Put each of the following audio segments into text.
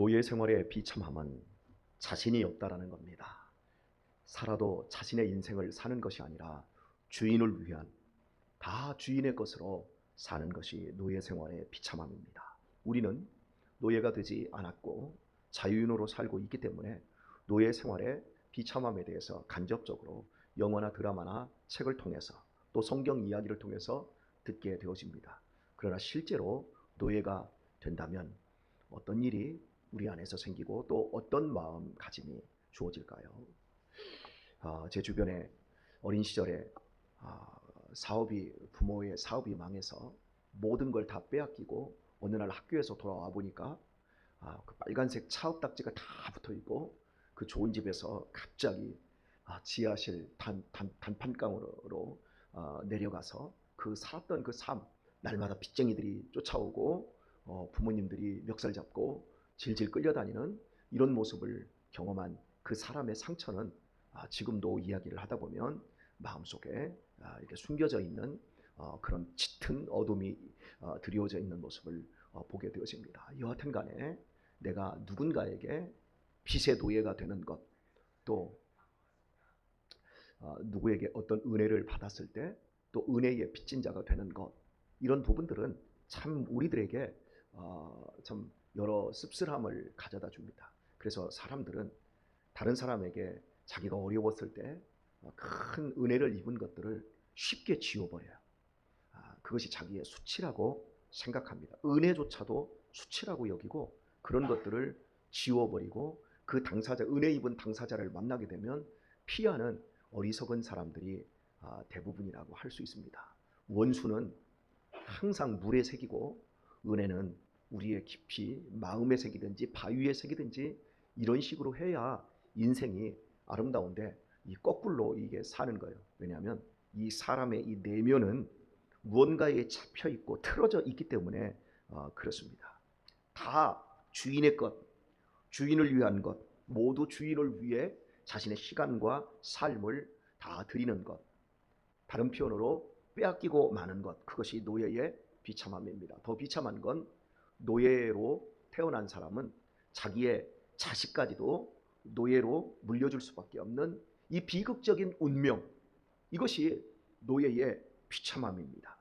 노예 생활의 비참함은 자신이 없다라는 겁니다. 살아도 자신의 인생을 사는 것이 아니라 주인을 위한, 다 주인의 것으로 사는 것이 노예 생활의 비참함입니다. 우리는 노예가 되지 않았고 자유인으로 살고 있기 때문에 노예 생활의 비참함에 대해서 간접적으로 영화나 드라마나 책을 통해서 또 성경 이야기를 통해서 듣게 되어집니다. 그러나 실제로 노예가 된다면 어떤 일이 우리 안에서 생기고 또 어떤 마음가짐이 주어질까요? 제 주변에 어린 시절에 부모의 사업이 망해서 모든 걸 다 빼앗기고 어느 날 학교에서 돌아와 보니까 그 빨간색 차업딱지가 다 붙어있고 그 좋은 집에서 갑자기 지하실 단판강으로 내려가서 그 살았던 그 삶, 날마다 빚쟁이들이 쫓아오고 부모님들이 멱살 잡고 질질 끌려다니는 이런 모습을 경험한 그 사람의 상처는 지금도 이야기를 하다 보면 마음속에 이렇게 숨겨져 있는 그런 짙은 어둠이 드리워져 있는 모습을 보게 되어집니다. 여하튼 간에 내가 누군가에게 빚의 노예가 되는 것, 또 누구에게 어떤 은혜를 받았을 때 또 은혜의 빚진 자가 되는 것, 이런 부분들은 참 우리들에게 참 여러 씁쓸함을 가져다 줍니다. 그래서 사람들은 다른 사람에게 자기가 어려웠을 때 큰 은혜를 입은 것들을 쉽게 지워버려요. 그것이 자기의 수치라고 생각합니다. 은혜조차도 수치라고 여기고 그런 것들을 지워버리고 그 당사자, 은혜 입은 당사자를 만나게 되면 피하는 어리석은 사람들이 대부분이라고 할 수 있습니다. 원수는 항상 물에 새기고 은혜는 우리의 깊이 마음에 새기든지 바위에 새기든지 이런 식으로 해야 인생이 아름다운데 이 거꾸로 이게 사는 거예요. 왜냐하면 이 사람의 이 내면은 무언가에 잡혀 있고 틀어져 있기 때문에 그렇습니다. 다 주인의 것, 주인을 위한 것, 모두 주인을 위해 자신의 시간과 삶을 다 드리는 것, 다른 표현으로 빼앗기고 마는 것, 그것이 노예의 비참함입니다. 더 비참한 건 노예로 태어난 사람은 자기의 자식까지도 노예로 물려줄 수밖에 없는 이 비극적인 운명, 이것이 노예의 비참함입니다.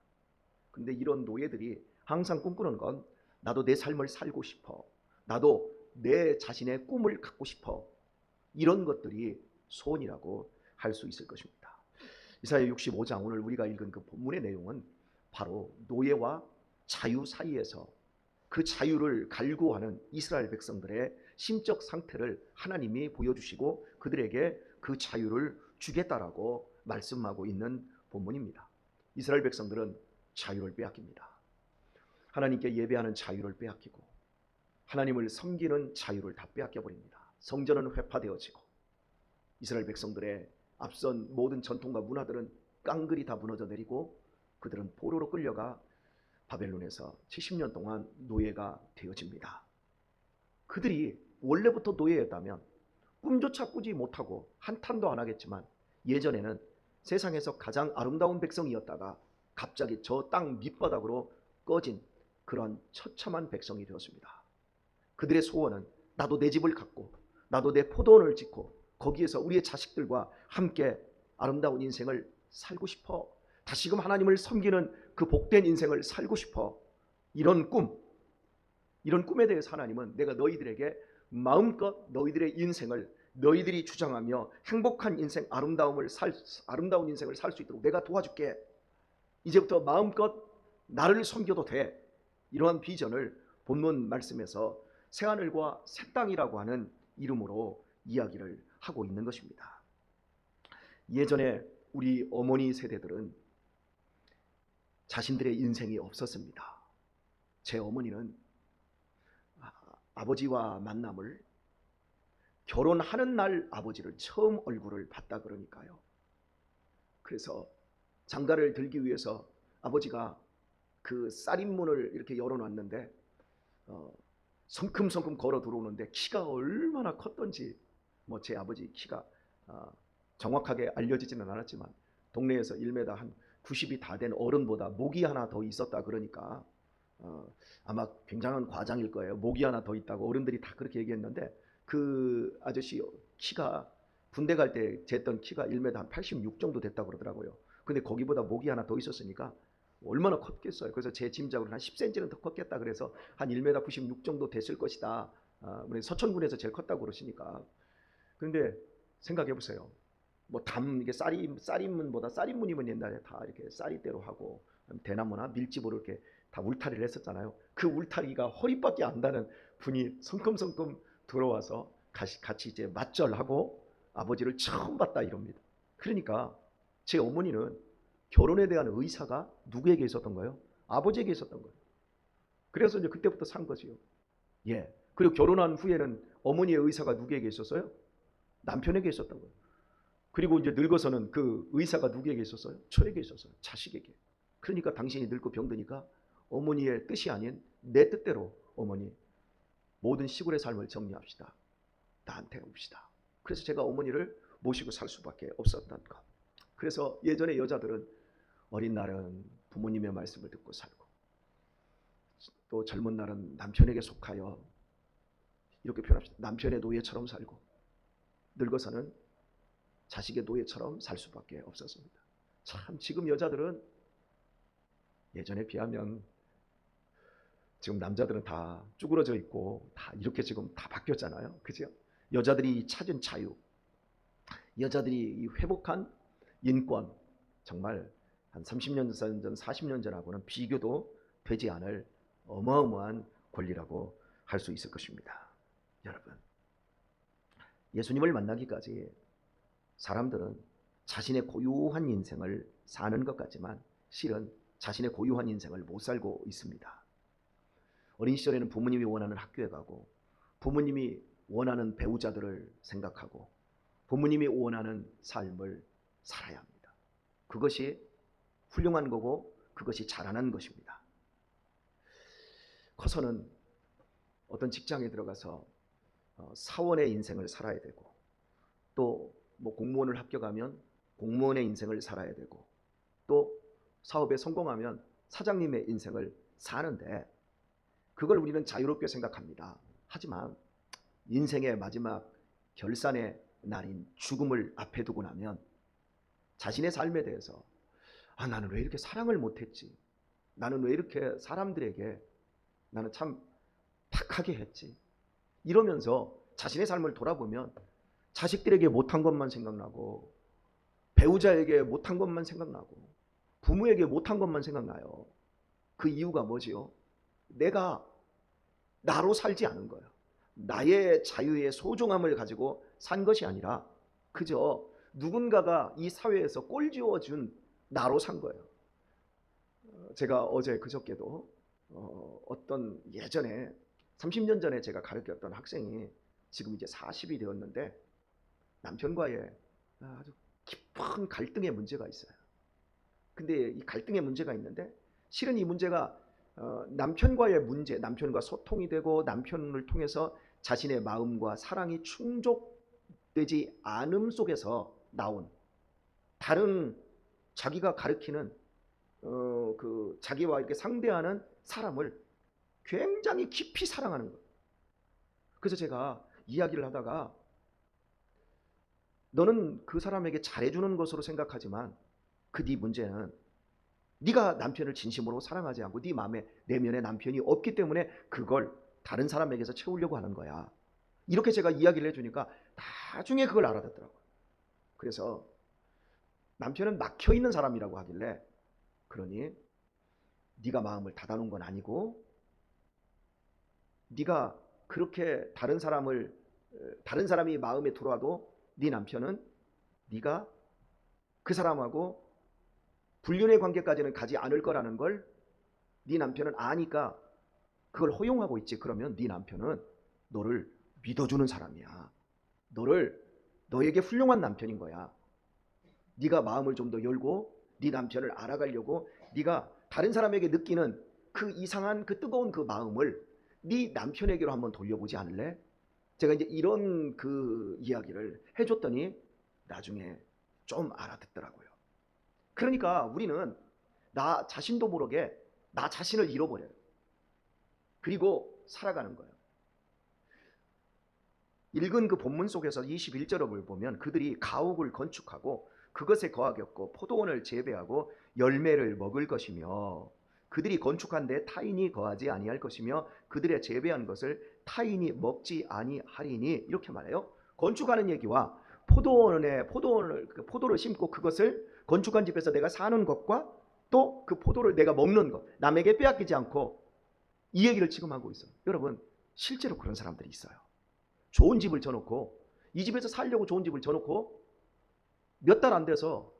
근데 이런 노예들이 항상 꿈꾸는 건 나도 내 삶을 살고 싶어, 나도 내 자신의 꿈을 갖고 싶어, 이런 것들이 소원이라고 할 수 있을 것입니다. 이사야 65장 오늘 우리가 읽은 그 본문의 내용은 바로 노예와 자유 사이에서 그 자유를 갈구하는 이스라엘 백성들의 심적 상태를 하나님이 보여주시고 그들에게 그 자유를 주겠다라고 말씀하고 있는 본문입니다. 이스라엘 백성들은 자유를 빼앗깁니다. 하나님께 예배하는 자유를 빼앗기고 하나님을 섬기는 자유를 다 빼앗겨버립니다. 성전은 회파되어지고 이스라엘 백성들의 앞선 모든 전통과 문화들은 깡그리 다 무너져 내리고 그들은 포로로 끌려가 바벨론에서 70년 동안 노예가 되어집니다. 그들이 원래부터 노예였다면 꿈조차 꾸지 못하고 한탄도 안 하겠지만 예전에는 세상에서 가장 아름다운 백성이었다가 갑자기 저 땅 밑바닥으로 꺼진 그런 처참한 백성이 되었습니다. 그들의 소원은 나도 내 집을 갖고 나도 내 포도원을 짓고 거기에서 우리의 자식들과 함께 아름다운 인생을 살고 싶어, 다시금 하나님을 섬기는 그 복된 인생을 살고 싶어, 이런 꿈에 대해서 하나님은 내가 너희들에게 마음껏 너희들의 인생을 너희들이 주장하며 행복한 인생, 아름다운 인생을 살 수 있도록 내가 도와줄게, 이제부터 마음껏 나를 섬겨도 돼, 이러한 비전을 본문 말씀에서 새하늘과 새 땅이라고 하는 이름으로 이야기를 하고 있는 것입니다. 예전에 우리 어머니 세대들은 자신들의 인생이 없었습니다. 제 어머니는 아버지와 만남을 결혼하는 날 아버지를 처음 얼굴을 봤다 그러니까요. 그래서 장가를 들기 위해서 아버지가 그 쌀인문을 이렇게 열어놨는데 성큼성큼 걸어 들어오는데 키가 얼마나 컸던지, 제 아버지 키가 정확하게 알려지지는 않았지만 동네에서 1m 한 90이 다 된 어른보다 목이 하나 더 있었다 그러니까 아마 굉장한 과장일 거예요. 목이 하나 더 있다고 어른들이 다 그렇게 얘기했는데 그 아저씨 키가 군대 갈 때 쟀던 키가 1m 한 86 정도 됐다고 그러더라고요. 근데 거기보다 목이 하나 더 있었으니까 얼마나 컸겠어요. 그래서 제 짐작으로는 한 10cm는 더 컸겠다. 그래서 한 1m 96 정도 됐을 것이다. 우리 서천군에서 제일 컸다고 그러시니까. 그런데 생각해 보세요. 뭐 이게 쌀인문이면 옛날에 다 이렇게 쌀이대로 하고 대나무나 밀집으로 이렇게 다 울타리를 했었잖아요. 그 울타리가 허리밖에 안 닿는 분이 성큼성큼 들어와서 같이 이제 맞절하고 아버지를 처음 봤다 이럽니다. 그러니까 제 어머니는 결혼에 대한 의사가 누구에게 있었던 거예요? 아버지에게 있었던 거예요. 그래서 이제 그때부터 산 거지요. 예. 그리고 결혼한 후에는 어머니의 의사가 누구에게 있었어요? 남편에게 있었던 거예요. 그리고 이제 늙어서는 그 의사가 누구에게 있었어요? 저에게 있었어요. 자식에게. 그러니까 당신이 늙고 병드니까 어머니의 뜻이 아닌 내 뜻대로 어머니 모든 시골의 삶을 정리합시다. 나한테 옵시다. 그래서 제가 어머니를 모시고 살 수밖에 없었던 것. 그래서 예전에 여자들은 어린 날은 부모님의 말씀을 듣고 살고 또 젊은 날은 남편에게 속하여 이렇게 표현합시다. 남편의 노예처럼 살고 늙어서는 자식의 노예처럼 살 수밖에 없었습니다. 참 지금 여자들은 예전에 비하면 지금 남자들은 다 쭈그러져 있고 다 이렇게 지금 다 바뀌었잖아요. 그죠? 여자들이 찾은 자유, 여자들이 회복한 인권, 정말 한 30년 전, 40년 전하고는 비교도 되지 않을 어마어마한 권리라고 할 수 있을 것입니다. 여러분, 예수님을 만나기까지 사람들은 자신의 고유한 인생을 사는 것 같지만 실은 자신의 고유한 인생을 못 살고 있습니다. 어린 시절에는 부모님이 원하는 학교에 가고 부모님이 원하는 배우자들을 생각하고 부모님이 원하는 삶을 살아야 합니다. 그것이 훌륭한 거고 그것이 자라난 것입니다. 커서는 어떤 직장에 들어가서 사원의 인생을 살아야 되고 또 뭐 공무원을 합격하면 공무원의 인생을 살아야 되고 또 사업에 성공하면 사장님의 인생을 사는데 그걸 우리는 자유롭게 생각합니다. 하지만 인생의 마지막 결산의 날인 죽음을 앞에 두고 나면 자신의 삶에 대해서 나는 왜 이렇게 사랑을 못했지? 나는 왜 이렇게 사람들에게 나는 참 팍하게 했지? 이러면서 자신의 삶을 돌아보면 자식들에게 못한 것만 생각나고 배우자에게 못한 것만 생각나고 부모에게 못한 것만 생각나요. 그 이유가 뭐지요? 내가 나로 살지 않은 거예요. 나의 자유의 소중함을 가지고 산 것이 아니라 그저 누군가가 이 사회에서 꼴지어준 나로 산 거예요. 제가 어제 그저께도 어떤 예전에 30년 전에 제가 가르쳤던 학생이 지금 이제 40이 되었는데 남편과의 아주 깊은 갈등의 문제가 있어요. 근데 이 갈등의 문제가 있는데 실은 이 문제가 남편과의 문제, 남편과 소통이 되고 남편을 통해서 자신의 마음과 사랑이 충족되지 않음 속에서 나온 다른 자기가 가르치는 그 자기와 이렇게 상대하는 사람을 굉장히 깊이 사랑하는 거예요. 그래서 제가 이야기를 하다가 너는 그 사람에게 잘해주는 것으로 생각하지만 그 네 문제는 네가 남편을 진심으로 사랑하지 않고 네 마음에 내면에 남편이 없기 때문에 그걸 다른 사람에게서 채우려고 하는 거야. 이렇게 제가 이야기를 해주니까 나중에 그걸 알아듣더라고요. 그래서 남편은 막혀있는 사람이라고 하길래 그러니 네가 마음을 닫아놓은 건 아니고 네가 그렇게 다른 사람이 마음에 들어와도 네 남편은 네가 그 사람하고 불륜의 관계까지는 가지 않을 거라는 걸 네 남편은 아니까 그걸 허용하고 있지. 그러면 네 남편은 너를 믿어주는 사람이야. 너에게 훌륭한 남편인 거야. 네가 마음을 좀 더 열고 네 남편을 알아가려고 네가 다른 사람에게 느끼는 그 이상한 그 뜨거운 그 마음을 네 남편에게로 한번 돌려보지 않을래? 제가 이제 이런 그 이야기를 해줬더니 나중에 좀 알아듣더라고요. 그러니까 우리는 나 자신도 모르게 나 자신을 잃어버려요. 그리고 살아가는 거예요. 읽은 그 본문 속에서 21절을 보면 그들이 가옥을 건축하고 그것에 거하겠고 포도원을 재배하고 열매를 먹을 것이며 그들이 건축한 데 타인이 거하지 아니할 것이며 그들의 재배한 것을 타인이 먹지 아니하리니, 이렇게 말해요. 건축하는 얘기와 포도를 심고 그것을 건축한 집에서 내가 사는 것과 또 그 포도를 내가 먹는 것, 남에게 빼앗기지 않고, 이 얘기를 지금 하고 있어요. 여러분, 실제로 그런 사람들이 있어요. 좋은 집을 져놓고, 이 집에서 살려고 좋은 집을 져놓고 몇 달 안 돼서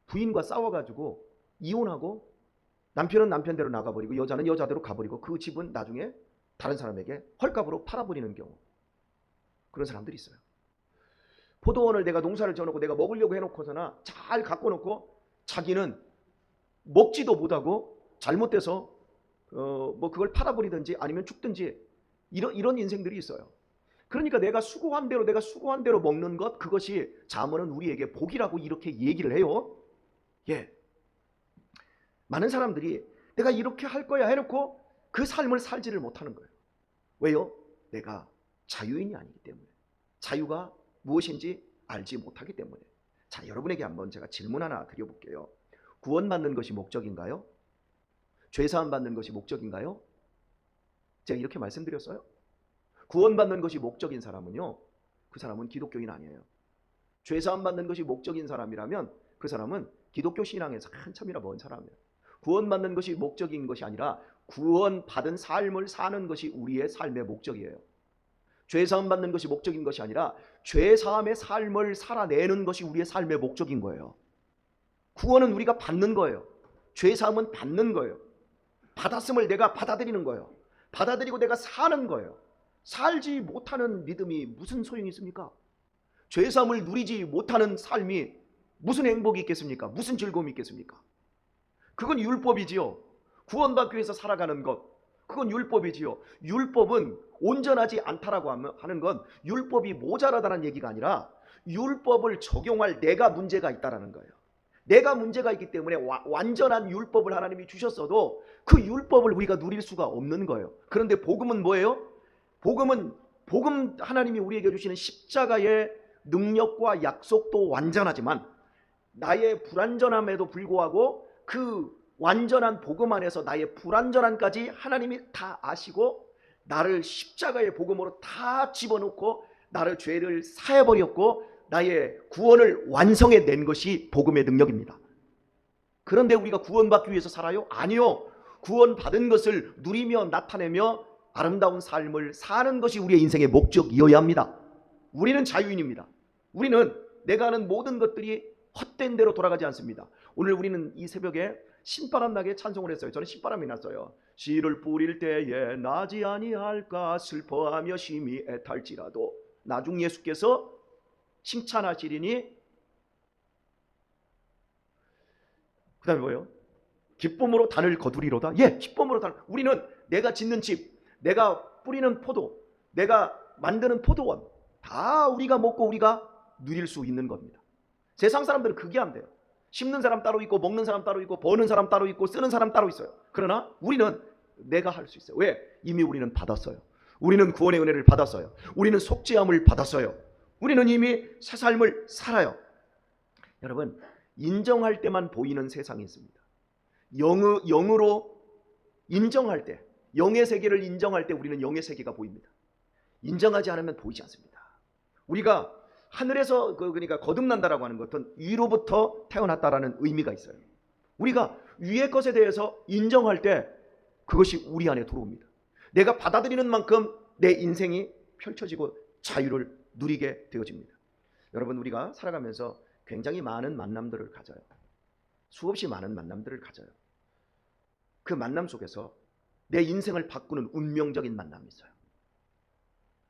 부인과 싸워가지고 이혼하고 남편은 남편대로 나가버리고 여자는 여자대로 가버리고 그 집은 나중에 다른 사람에게 헐값으로 팔아버리는 경우, 그런 사람들이 있어요. 포도원을 내가 농사를 져놓고 내가 먹으려고 해놓고서나 잘 갖고 놓고 자기는 먹지도 못하고 잘못돼서 그걸 팔아버리든지 아니면 죽든지, 이런 인생들이 있어요. 그러니까 내가 수고한 대로 먹는 것, 그것이 잠언은 우리에게 복이라고 이렇게 얘기를 해요. 예. 많은 사람들이 내가 이렇게 할 거야 해놓고 그 삶을 살지를 못하는 거예요. 왜요? 내가 자유인이 아니기 때문에, 자유가 무엇인지 알지 못하기 때문에. 자, 여러분에게 한번 제가 질문 하나 드려볼게요. 구원받는 것이 목적인가요? 죄사함 받는 것이 목적인가요? 제가 이렇게 말씀드렸어요. 구원받는 것이 목적인 사람은요, 그 사람은 기독교인 아니에요. 죄사함 받는 것이 목적인 사람이라면 그 사람은 기독교 신앙에서 한참이나 먼 사람이에요. 구원받는 것이 목적인 것이 아니라 구원받은 삶을 사는 것이 우리의 삶의 목적이에요. 죄사함 받는 것이 목적인 것이 아니라 죄사함의 삶을 살아내는 것이 우리의 삶의 목적인 거예요. 구원은 우리가 받는 거예요. 죄사함은 받는 거예요. 받았음을 내가 받아들이는 거예요. 받아들이고 내가 사는 거예요. 살지 못하는 믿음이 무슨 소용이 있습니까? 죄사함을 누리지 못하는 삶이 무슨 행복이 있겠습니까? 무슨 즐거움이 있겠습니까? 그건 율법이지요. 구원받기 위해서 살아가는 것, 그건 율법이지요. 율법은 온전하지 않다라고 하는 건 율법이 모자라다는 얘기가 아니라 율법을 적용할 내가 문제가 있다라는 거예요. 내가 문제가 있기 때문에 완전한 율법을 하나님이 주셨어도 그 율법을 우리가 누릴 수가 없는 거예요. 그런데 복음은 뭐예요? 복음 하나님이 우리에게 주시는 십자가의 능력과 약속도 완전하지만 나의 불완전함에도 불구하고 그 완전한 복음 안에서 나의 불완전함까지 하나님이 다 아시고 나를 십자가의 복음으로 다 집어넣고 나를 죄를 사해버렸고 나의 구원을 완성해 낸 것이 복음의 능력입니다. 그런데 우리가 구원받기 위해서 살아요? 아니요. 구원받은 것을 누리며 나타내며 아름다운 삶을 사는 것이 우리의 인생의 목적이어야 합니다. 우리는 자유인입니다. 우리는 내가 하는 모든 것들이 헛된 대로 돌아가지 않습니다. 오늘 우리는 이 새벽에 신바람 나게 찬송을 했어요. 저는 신바람이 났어요. 씨를 뿌릴 때에 나지 아니할까 슬퍼하며 심히 애탈지라도 나중 예수께서 칭찬하시리니, 그 다음에 뭐예요? 기쁨으로 단을 거두리로다. 예, 기쁨으로 단을. 우리는 내가 짓는 집, 내가 뿌리는 포도, 내가 만드는 포도원 다 우리가 먹고 우리가 누릴 수 있는 겁니다. 세상 사람들은 그게 안 돼요. 심는 사람 따로 있고 먹는 사람 따로 있고 버는 사람 따로 있고 쓰는 사람 따로 있어요. 그러나 우리는 내가 할 수 있어요. 왜? 이미 우리는 받았어요. 우리는 구원의 은혜를 받았어요. 우리는 속죄함을 받았어요. 우리는 이미 새 삶을 살아요. 여러분, 인정할 때만 보이는 세상이 있습니다. 영으로 인정할 때, 영의 세계를 인정할 때 우리는 영의 세계가 보입니다. 인정하지 않으면 보이지 않습니다. 우리가 하늘에서 그러니까 거듭난다라고 하는 것은 위로부터 태어났다라는 의미가 있어요. 우리가 위의 것에 대해서 인정할 때 그것이 우리 안에 들어옵니다. 내가 받아들이는 만큼 내 인생이 펼쳐지고 자유를 누리게 되어집니다. 여러분, 우리가 살아가면서 굉장히 많은 만남들을 가져요. 수없이 많은 만남들을 가져요. 그 만남 속에서 내 인생을 바꾸는 운명적인 만남이 있어요.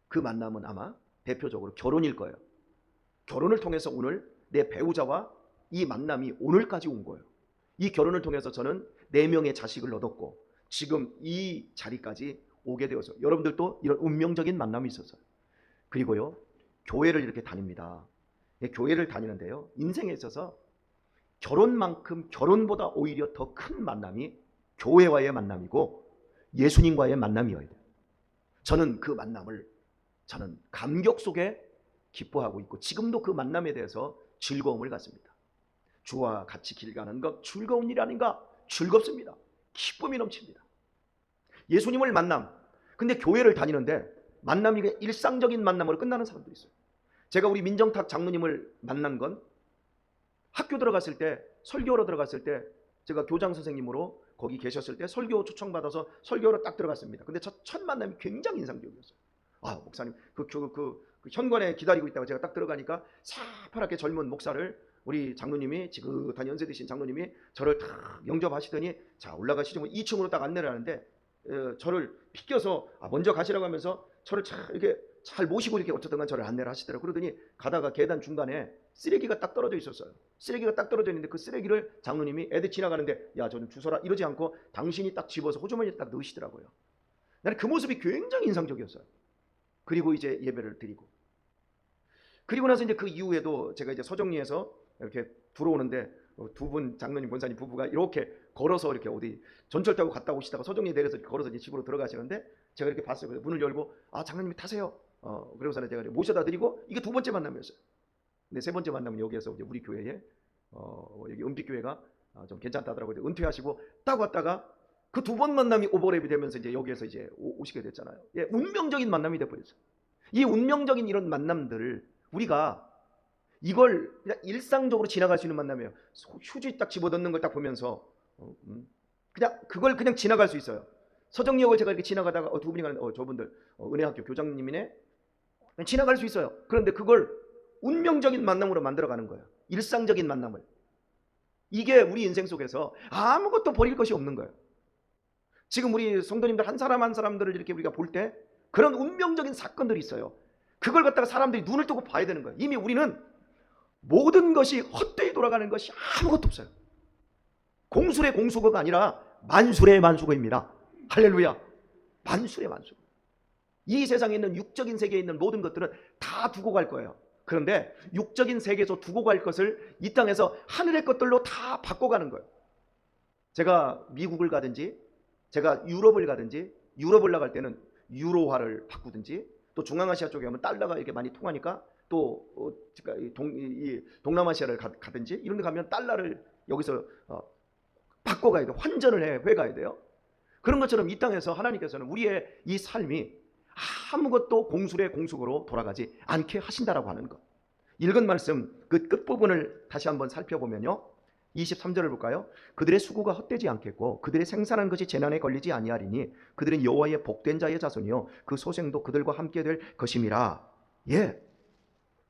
그 만남은 아마 대표적으로 결혼일 거예요. 결혼을 통해서 오늘 내 배우자와 이 만남이 오늘까지 온 거예요. 이 결혼을 통해서 저는 4명의 자식을 얻었고 지금 이 자리까지 오게 되어서 여러분들도 이런 운명적인 만남이 있었어요. 그리고요, 교회를 이렇게 다닙니다. 교회를 다니는데요, 인생에 있어서 결혼보다 오히려 더 큰 만남이 교회와의 만남이고, 예수님과의 만남이어야 돼요. 저는 그 만남을 저는 감격 속에 기뻐하고 있고 지금도 그 만남에 대해서 즐거움을 갖습니다. 주와 같이 길 가는 것 즐거운 일 아닌가? 즐겁습니다. 기쁨이 넘칩니다. 예수님을 만남. 근데 교회를 다니는데 만남이 일상적인 만남으로 끝나는 사람도 있어요. 제가 우리 민정탁 장로님을 만난 건 학교 들어갔을 때, 설교로 들어갔을 때, 제가 교장 선생님으로 거기 계셨을 때 설교 초청받아서 설교로 딱 들어갔습니다. 근데 첫 만남이 굉장히 인상적이었어요. 아, 목사님, 그 현관에 기다리고 있다가 제가 딱 들어가니까 새파랗게 젊은 목사를 우리 장로님이, 지긋한 연세 드신 장로님이 저를 탁 영접하시더니, 자, 올라가시죠. 2층으로 딱 안내를 하는데 저를 빗겨서 먼저 가시라고 하면서 저를 이렇게 잘 모시고 이렇게 어쨌든 간 저를 안내를 하시더라고요. 그러더니 가다가 계단 중간에 쓰레기가 딱 떨어져 있었어요. 쓰레기가 딱 떨어져 있는데 그 쓰레기를 장로님이 애들 지나가는데 야, 저 좀 주워라 이러지 않고 당신이 딱 집어서 호주머니에 딱 넣으시더라고요. 나는 그 모습이 굉장히 인상적이었어요. 그리고 이제 예배를 드리고, 그리고 나서 이제 그 이후에도 제가 이제 서정리에서 이렇게 들어오는데 두 분 장로님 권사님 부부가 이렇게 걸어서 이렇게 어디 전철 타고 갔다 오시다가 서정리에 내려서 걸어서 이제 집으로 들어가시는데 제가 이렇게 봤어요. 그래서 문을 열고 장로님이 타세요. 그러고서는 제가 모셔다 드리고, 이게 두 번째 만남이었어요. 근데 세 번째 만남은 여기에서 이제 우리 교회에 여기 은빛교회가 좀 괜찮다더라고요. 은퇴하시고 딱 왔다가 그 두 번 만남이 오버랩이 되면서 이제 여기에서 이제 오시게 됐잖아요. 예, 운명적인 만남이 돼버렸어요. 이 운명적인 이런 만남들을 우리가 이걸 그냥 일상적으로 지나갈 수 있는 만남이에요. 휴지 딱 집어넣는 걸 딱 보면서 그냥 그걸 그냥 지나갈 수 있어요. 서정역을 제가 이렇게 지나가다가 두 분이 가는데 저분들 은혜학교 교장님이네, 그냥 지나갈 수 있어요. 그런데 그걸 운명적인 만남으로 만들어가는 거예요. 일상적인 만남을. 이게 우리 인생 속에서 아무것도 버릴 것이 없는 거예요. 지금 우리 성도님들 한 사람 한 사람들을 이렇게 우리가 볼 때 그런 운명적인 사건들이 있어요. 그걸 갖다가 사람들이 눈을 뜨고 봐야 되는 거예요. 이미 우리는 모든 것이 헛되이 돌아가는 것이 아무것도 없어요. 공술의 공수거가 아니라 만술의 만수거입니다. 할렐루야. 만술의 만수거. 이 세상에 있는 육적인 세계에 있는 모든 것들은 다 두고 갈 거예요. 그런데 육적인 세계에서 두고 갈 것을 이 땅에서 하늘의 것들로 다 바꿔가는 거예요. 제가 미국을 가든지 제가 유럽을 가든지, 유럽을 나갈 때는 유로화를 바꾸든지, 또 중앙아시아 쪽에 가면 달러가 이렇게 많이 통하니까 또 동남아시아를 가든지 이런 데 가면 달러를 여기서 바꿔가야 돼요. 환전을 해가야 돼요. 그런 것처럼 이 땅에서 하나님께서는 우리의 이 삶이 아무것도 공술의 공수거로 돌아가지 않게 하신다라고 하는 것. 읽은 말씀 그 끝부분을 다시 한번 살펴보면요, 23절을 볼까요? 그들의 수고가 헛되지 않겠고 그들의 생산한 것이 재난에 걸리지 아니하리니 그들은 여호와의 복된 자의 자손이요 그 소생도 그들과 함께 될 것임이라. 예,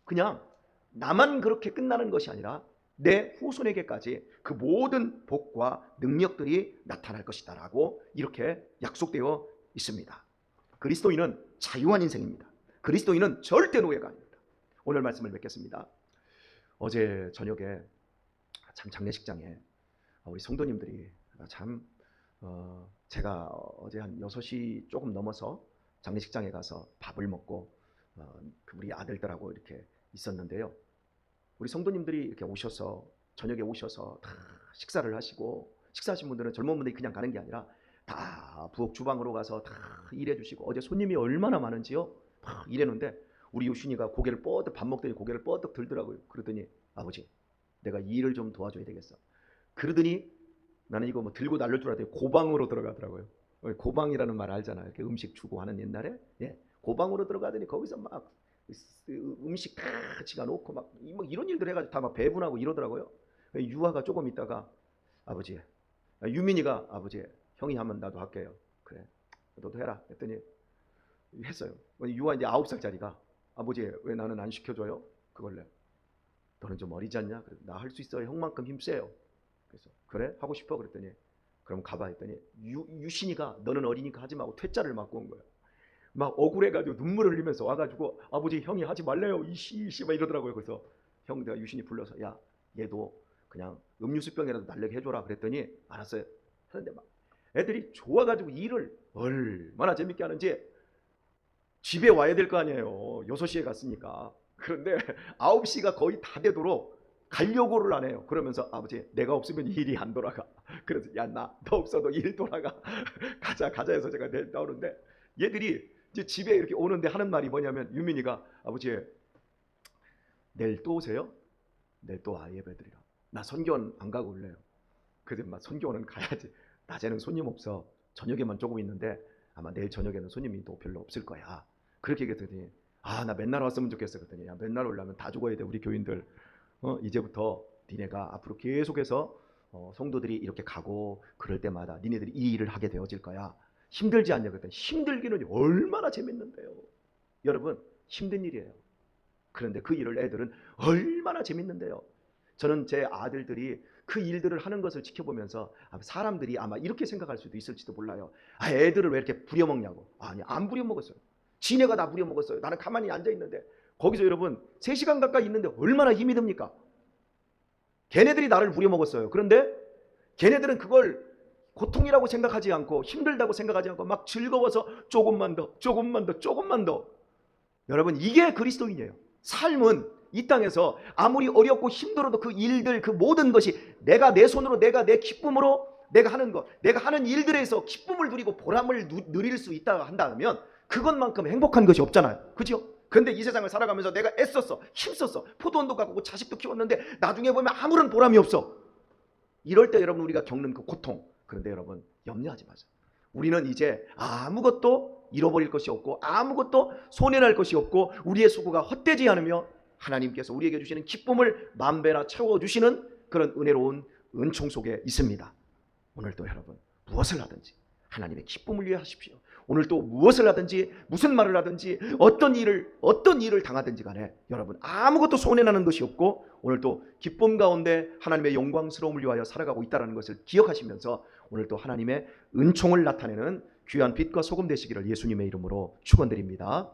그냥 나만 그렇게 끝나는 것이 아니라 내 후손에게까지 그 모든 복과 능력들이 나타날 것이다 라고 이렇게 약속되어 있습니다. 그리스도인은 자유한 인생입니다. 그리스도인은 절대 노예가 아닙니다. 오늘 말씀을 맺겠습니다. 어제 저녁에 참 장례식장에 우리 성도님들이 참 제가 어제 한 6시 조금 넘어서 장례식장에 가서 밥을 먹고 우리 아들들하고 이렇게 있었는데요. 우리 성도님들이 이렇게 오셔서 저녁에 오셔서 다 식사를 하시고, 식사하신 분들은 젊은 분들이 그냥 가는 게 아니라 다 부엌 주방으로 가서 다 일해 주시고, 어제 손님이 얼마나 많은지요. 막 일했는데 우리 유신이가 고개를 뻗어 밥 먹더니 고개를 뻗어 들더라고요. 그러더니 아버지, 내가 이 일을 좀 도와줘야 되겠어. 그러더니 나는 이거 뭐 들고 날릴 줄 알았더니 고방으로 들어가더라고요. 고방이라는 말 알잖아요. 이렇게 음식 주고 하는 옛날에. 예, 고방으로 들어가더니 거기서 막 음식 다 지가 놓고 막 이런 일들 해가지고 다 막 배분하고 이러더라고요. 유아가 조금 있다가 아버지, 유민이가 아버지, 형이 하면 나도 할게요. 그래, 너도 해라. 했더니 했어요. 유아 이제 9살짜리가 아버지 왜 나는 안 시켜줘요? 그걸래. 너는 좀 어리지 않냐? 나 할 수 있어요. 형만큼 힘세요. 그래서 그래? 하고 싶어? 그랬더니 그럼 가봐 했더니 유신이가 너는 어리니까 하지 마고 퇴짜를 맞고 온 거야. 막 억울해가지고 눈물을 흘리면서 와가지고 아버지 형이 하지 말래요. 이씨 막 이러더라고요. 그래서 형 내가 유신이 불러서 야 얘도 그냥 음료수병이라도 날려게 해줘라 그랬더니 알았어요. 하는데 막 애들이 좋아가지고 일을 얼마나 재밌게 하는지 집에 와야 될 거 아니에요. 6시에 갔으니까. 그런데 9시가 거의 다 되도록 가려고를 안 해요. 그러면서 아버지 내가 없으면 일이 안 돌아가. 그래서 야 나 너 없어도 일 돌아가. 가자 해서 제가 나오는데 얘들이 이제 집에 이렇게 오는데 하는 말이 뭐냐면 유민이가 아버지 내일 또 오세요? 내일 또 예배드리러. 나 선교원 안 가고 올래요. 그래서 막 선교원은 가야지. 낮에는 손님 없어. 저녁에만 조금 있는데 아마 내일 저녁에는 손님이 또 별로 없을 거야. 그렇게 얘기했더니 나 맨날 왔으면 좋겠어. 그랬더니 야 맨날 오려면 다 죽어야 돼 우리 교인들. 이제부터 니네가 앞으로 계속해서 성도들이 이렇게 가고 그럴 때마다 니네들이 이 일을 하게 되어질 거야. 힘들지 않냐 그랬더니 힘들기는 얼마나 재밌는데요. 여러분 힘든 일이에요. 그런데 그 일을 애들은 얼마나 재밌는데요. 저는 제 아들들이 그 일들을 하는 것을 지켜보면서 사람들이 아마 이렇게 생각할 수도 있을지도 몰라요. 애들을 왜 이렇게 부려먹냐고. 아니 안 부려먹었어요. 지네가 다 부려먹었어요. 나는 가만히 앉아있는데. 거기서 여러분 3시간 가까이 있는데 얼마나 힘이 듭니까? 걔네들이 나를 부려먹었어요. 그런데 걔네들은 그걸 고통이라고 생각하지 않고 힘들다고 생각하지 않고 막 즐거워서 조금만 더 조금만 더 조금만 더. 여러분 이게 그리스도인이에요. 삶은 이 땅에서 아무리 어렵고 힘들어도 그 일들 그 모든 것이 내가 내 손으로 내가 내 기쁨으로 내가 하는 것 내가 하는 일들에서 기쁨을 누리고 보람을 누릴 수 있다 한다면 그것만큼 행복한 것이 없잖아요. 그죠? 근데 이 세상을 살아가면서 내가 애썼어 힘썼어 포도원도 가고 자식도 키웠는데 나중에 보면 아무런 보람이 없어. 이럴 때 여러분 우리가 겪는 그 고통. 그런데 여러분 염려하지 마세요. 우리는 이제 아무것도 잃어버릴 것이 없고 아무것도 손해날 것이 없고 우리의 수고가 헛되지 않으며 하나님께서 우리에게 주시는 기쁨을 만배나 채워주시는 그런 은혜로운 은총 속에 있습니다. 오늘도 여러분 무엇을 하든지 하나님의 기쁨을 위해 하십시오. 오늘 또 무엇을 하든지 무슨 말을 하든지 어떤 일을 당하든지 간에 여러분 아무것도 손해나는 것이 없고 오늘 또 기쁨 가운데 하나님의 영광스러움을 위하여 살아가고 있다는 것을 기억하시면서 오늘 또 하나님의 은총을 나타내는 귀한 빛과 소금 되시기를 예수님의 이름으로 축원드립니다.